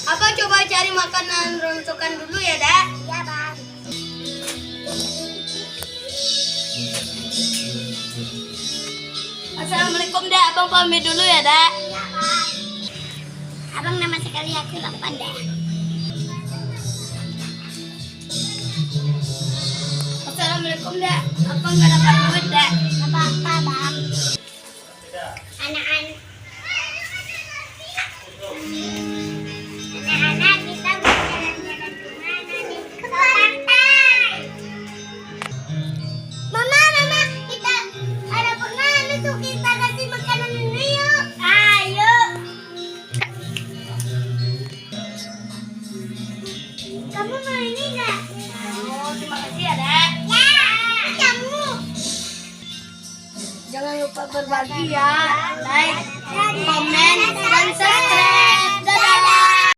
Abang coba cari makanan rontokan dulu ya, Dak. Iya, Bang. Assalamualaikum, Dak. Abang pamit dulu ya, Dak. Iya, Bang. Abang nama sekali aku Lakpan deh. Assalamualaikum, Dak. Abang nggak dapat duit, Dak. Apa-apa, Bang. Anak-anak. Anak-anak, kita mau jalan-jalan kemana nih? Ke pantai. Mama, kita ada pengamis tuh, kita kasih makanan dulu yuk. Ayo. Kamu mau ini nggak? Oh, terima kasih ya, Dak. Ya, kamu. Jangan lupa berbagi ya. Like, komen,